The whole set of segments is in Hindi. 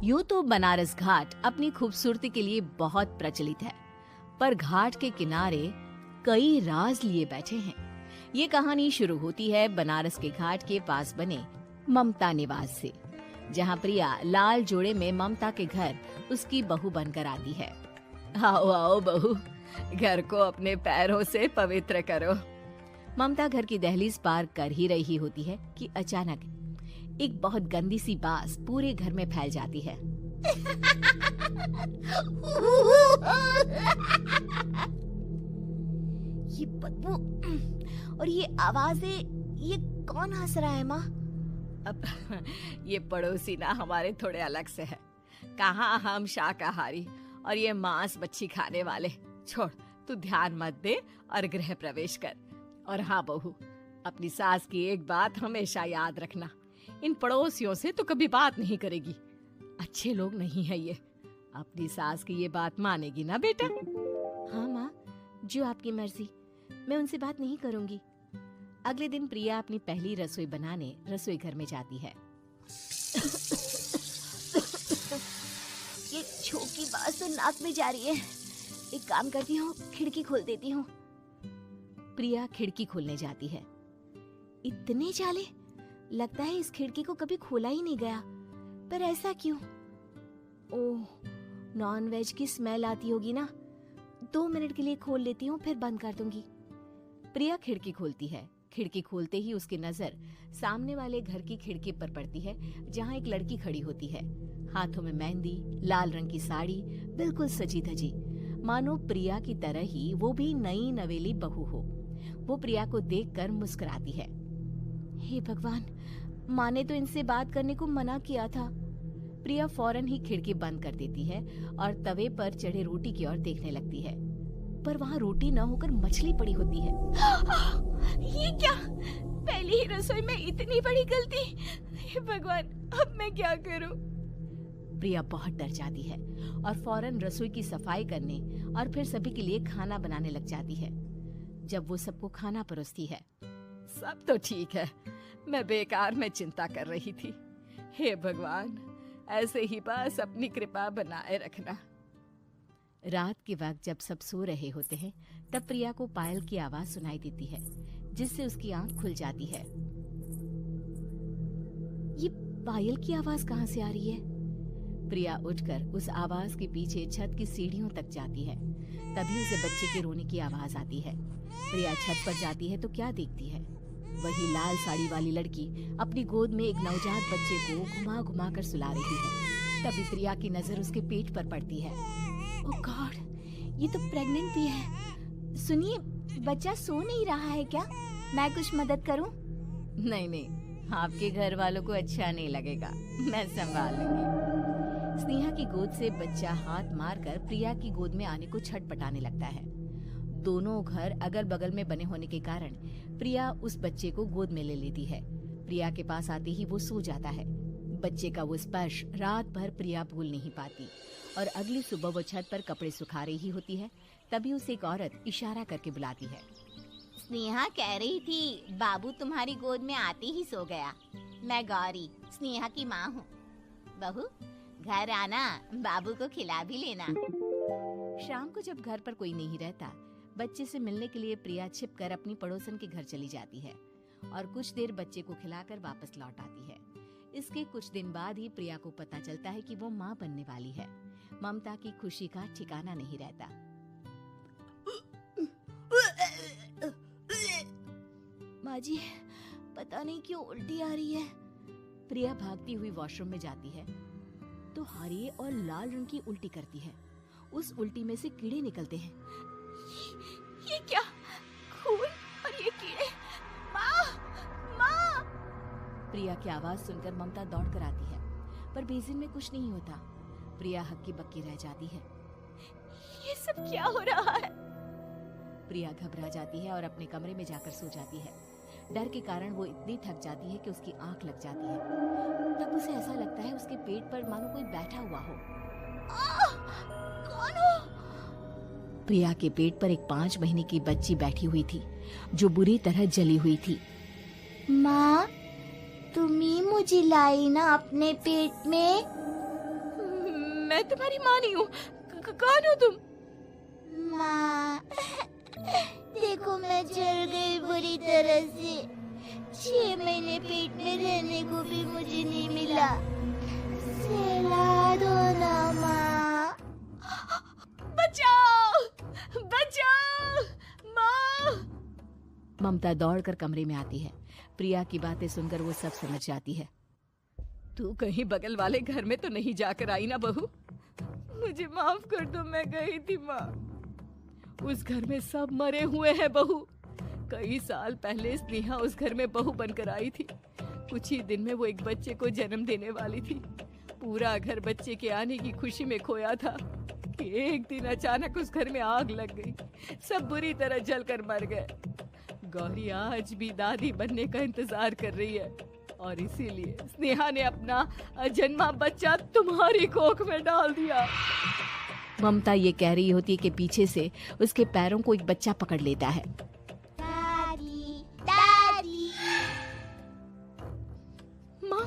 यूं तो बनारस घाट अपनी खूबसूरती के लिए बहुत प्रचलित है, पर घाट के किनारे कई राज लिए बैठे हैं। ये कहानी शुरू होती है बनारस के घाट के पास बने ममता निवास से, जहाँ प्रिया लाल जोड़े में ममता के घर उसकी बहू बनकर आती है। आओ आओ बहू, घर को अपने पैरों से पवित्र करो। ममता घर की दहलीज पार कर ही रही होती है कि अचानक एक बहुत गंदी सी बास पूरे घर में फैल जाती है। ये बदबू और ये आवाजें, ये कौन हंस रहा है माँ? अब ये पड़ोसी ना हमारे थोड़े अलग से है। कहाँ हम शाकाहारी और ये मांस मच्छी खाने वाले। छोड़, तू ध्यान मत दे और गृह प्रवेश कर। और हाँ बहू, अपनी सास की एक बात हमेशा याद रखना, इन पड़ोसियों से तो कभी बात नहीं करेगी। अच्छे लोग नहीं है ये। अपनी सास की ये बात मानेगी ना बेटा? हाँ माँ, जो आपकी मर्जी, मैं उनसे बात नहीं करूंगी। अगले दिन प्रिया अपनी पहली रसोई बनाने रसोई घर में जाती है। ये छोकी बात तो नाक में जा रही है। एक काम करती हूँ, खिड़की खोल देती हूँ। प्रिया खिड़की खोलने जाती है। इतने जाले, लगता है इस खिड़की को कभी खोला ही नहीं गया। पर ऐसा क्यों? ओह, नॉन वेज की स्मेल आती होगी ना। 2 मिनट के लिए खोल लेती हूँ, फिर बंद कर दूंगी। प्रिया खिड़की खोलती है। खिड़की खोलते ही उसकी नजर सामने वाले घर की खिड़की पर पड़ती है, जहाँ एक लड़की खड़ी होती है, हाथों में मेहंदी, लाल रंग की साड़ी, बिल्कुल सजी धजी, मानो प्रिया की तरह ही वो भी नई नवेली बहू हो। वो प्रिया को देखकर मुस्कुराती है। हे भगवान, माँ ने तो इनसे बात करने को मना किया था। प्रिया फौरन ही खिड़की बंद कर देती है और तवे पर चढ़े रोटी की ओर देखने लगती है, पर वहाँ रोटी न होकर मछली पड़ी होती है। ये क्या? पहली ही रसोई में इतनी बड़ी गलती। हे भगवान, अब मैं क्या करूं? प्रिया बहुत डर जाती है और फौरन रसोई की सफाई करने और फिर सभी के लिए खाना बनाने लग जाती है। जब वो सबको खाना परोसती है, सब तो ठीक है, मैं बेकार में चिंता कर रही थी। हे भगवान, ऐसे ही बस अपनी कृपा बनाए रखना। रात के वक्त जब सब सो रहे होते हैं, तब प्रिया को पायल की आवाज सुनाई देती है, जिससे उसकी आंख खुल जाती है। ये पायल की आवाज कहाँ से आ रही है? प्रिया उठकर उस आवाज के पीछे छत की सीढ़ियों तक जाती है। तभी उसे बच्चे के रोने की आवाज आती है। प्रिया छत पर जाती है तो क्या देखती है? वही लाल साड़ी वाली लड़की अपनी गोद में एक नवजात बच्चे को घुमा घुमा कर सुला रही है। तभी प्रिया की नजर उसके पेट पर पड़ती है। ओह गॉड, ये तो प्रेग्नेंट भी है। सुनिए, बच्चा सो नहीं रहा है क्या? मैं कुछ मदद करूं? नहीं नहीं, आपके घर वालों को अच्छा नहीं लगेगा, मैं संभाल लूंगी। स्नेहा की गोद से बच्चा हाथ मारकर प्रिया की गोद में आने को छटपटाने लगता है। दोनों घर अगल बगल में बने होने के कारण प्रिया उस बच्चे को गोद में ले लेती है। प्रिया के पास आते ही वो सो जाता है। बच्चे का वो स्पर्श रात भर प्रिया भूल नहीं पाती और अगली सुबह वो छत पर कपड़े सुखा रही होती है। तभी उसे एक औरत इशारा करके बुलाती है। स्नेहा कह रही थी बाबू तुम्हारी गोद में आते ही सो गया। मैं गौरी, स्नेहा की माँ हूँ। बहू, घर आना, बाबू को खिला भी लेना। शाम को जब घर पर कोई नहीं रहता, बच्चे से मिलने के लिए प्रिया छिपकर अपनी पड़ोसन के घर चली जाती है और कुछ देर बच्चे को खिलाकर वापस लौट आती है। इसके कुछ दिन बाद ही प्रिया को पता चलता है कि वो माँ बनने वाली है। ममता की खुशी का ठिकाना नहीं रहता। माँ जी, पता नहीं क्यों उल्टी आ रही है। प्रिया भागती हुई वॉशरूम में जाती है तो हरे और लाल रंग की उल्टी करती है। उस उल्टी में से कीड़े निकलते हैं। ये क्या? खून और ये कीड़े! माँ! माँ! प्रिया की आवाज सुनकर ममता दौड़ कर आती है, पर बेसिन में कुछ नहीं होता। प्रिया हक्की बक्की रह जाती है। ये सब क्या हो रहा है? प्रिया घबरा जाती है और अपने कमरे में जाकर सो जाती है। डर के कारण वो इतनी थक जाती है कि उसकी आंख लग जाती है। तब उसे ऐसा लगता है उसके पेट पर मानो कोई बैठा हुआ हो। कौन हो? प्रिया के पेट पर एक 5 महीने की बच्ची बैठी हुई थी, जो बुरी तरह जली हुई थी। माँ, तुम ही मुझे लाई ना अपने पेट में? मैं तुम्हारी माँ नहीं हूँ। कौन हो तुम? माँ, देखो मैं जल गई बुरी तरह से। 6 महीने पेट में रहने को भी मुझे नहीं मिला। सहला दो ना माँ। बचाओ, बचाओ, माँ! ममता दौड़कर कमरे में आती है। प्रिया की बातें सुनकर वो सब समझ जाती है। तू कहीं बगल वाले घर में तो नहीं जाकर आई ना बहू? मुझे माफ कर दो, मैं गई थी माँ। उस घर में सब मरे हुए हैं बहू। कई साल पहले स्नेहा उस घर में बहू बनकर आई थी। कुछ ही दिन में वो एक बच्चे को जन्म देने वाली थी। पूरा घर बच्चे के आने की खुशी में खोया था कि एक दिन अचानक उस घर में आग लग गई। सब बुरी तरह जलकर मर गए। गौरी आज भी दादी बनने का इंतजार कर रही है और इसीलिए स्नेहा ने अपना अजन्मा बच्चा तुम्हारी कोख में डाल दिया। ममता ये कह रही होती है कि पीछे से उसके पैरों को एक बच्चा पकड़ लेता है। दादी, दादी। माँ,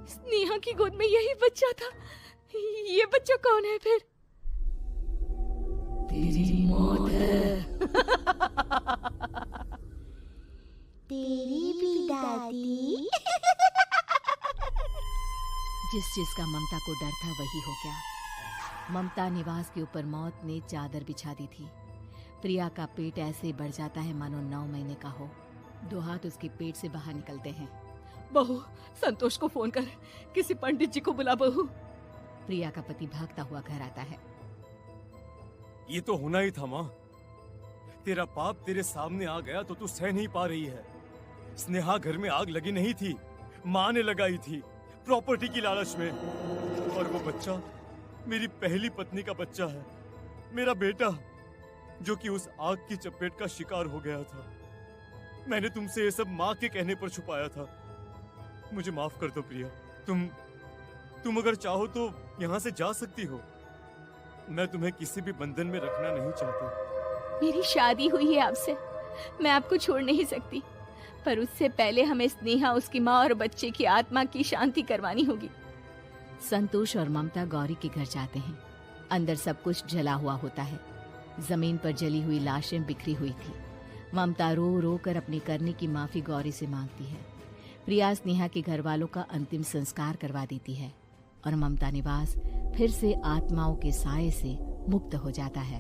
स्नेहा की गोद में यही बच्चा था। ये बच्चा कौन है फिर? तेरी मौत है। तेरी भी दादी। जिस चीज का ममता को डर था वही हो गया। ममता निवास के ऊपर मौत ने चादर बिछा दी थी। प्रिया का पेट ऐसे बढ़ जाता है मानो 9 महीने का हो। 2 हाथ उसके पेट से बाहर निकलते हैं। बहू, संतोष को फोन कर, किसी पंडित जी को बुला बहू। प्रिया का पति भागता हुआ घर आता है। ये तो होना ही था माँ। तेरा पाप तेरे सामने आ गया तो तू सह नहीं पा रही है। स्नेहा घर में आग लगी नहीं थी, माँ ने लगाई थी, प्रॉपर्टी की लालच में। और वो बच्चा मेरी पहली पत्नी का बच्चा है, मेरा बेटा, जो कि उस आग की चपेट का शिकार हो गया था। मैंने तुमसे ये सब माँ के कहने पर छुपाया था। मुझे माफ कर दो प्रिया। तुम अगर चाहो तो यहाँ से जा सकती हो। मैं तुम्हें किसी भी बंधन में रखना नहीं चाहता। मेरी शादी हुई है आपसे, मैं आपको छोड़ नहीं सकती, पर उससे पहले हमें स्नेहा, उसकी माँ और बच्चे की आत्मा की शांति करवानी होगी। संतोष और ममता गौरी के घर जाते हैं। अंदर सब कुछ जला हुआ होता है। जमीन पर जली हुई लाशें बिखरी हुई थी। ममता रो रो कर अपने करने की माफी गौरी से मांगती है। प्रिया स्नेहा के घर वालों का अंतिम संस्कार करवा देती है और ममता निवास फिर से आत्माओं के साए से मुक्त हो जाता है।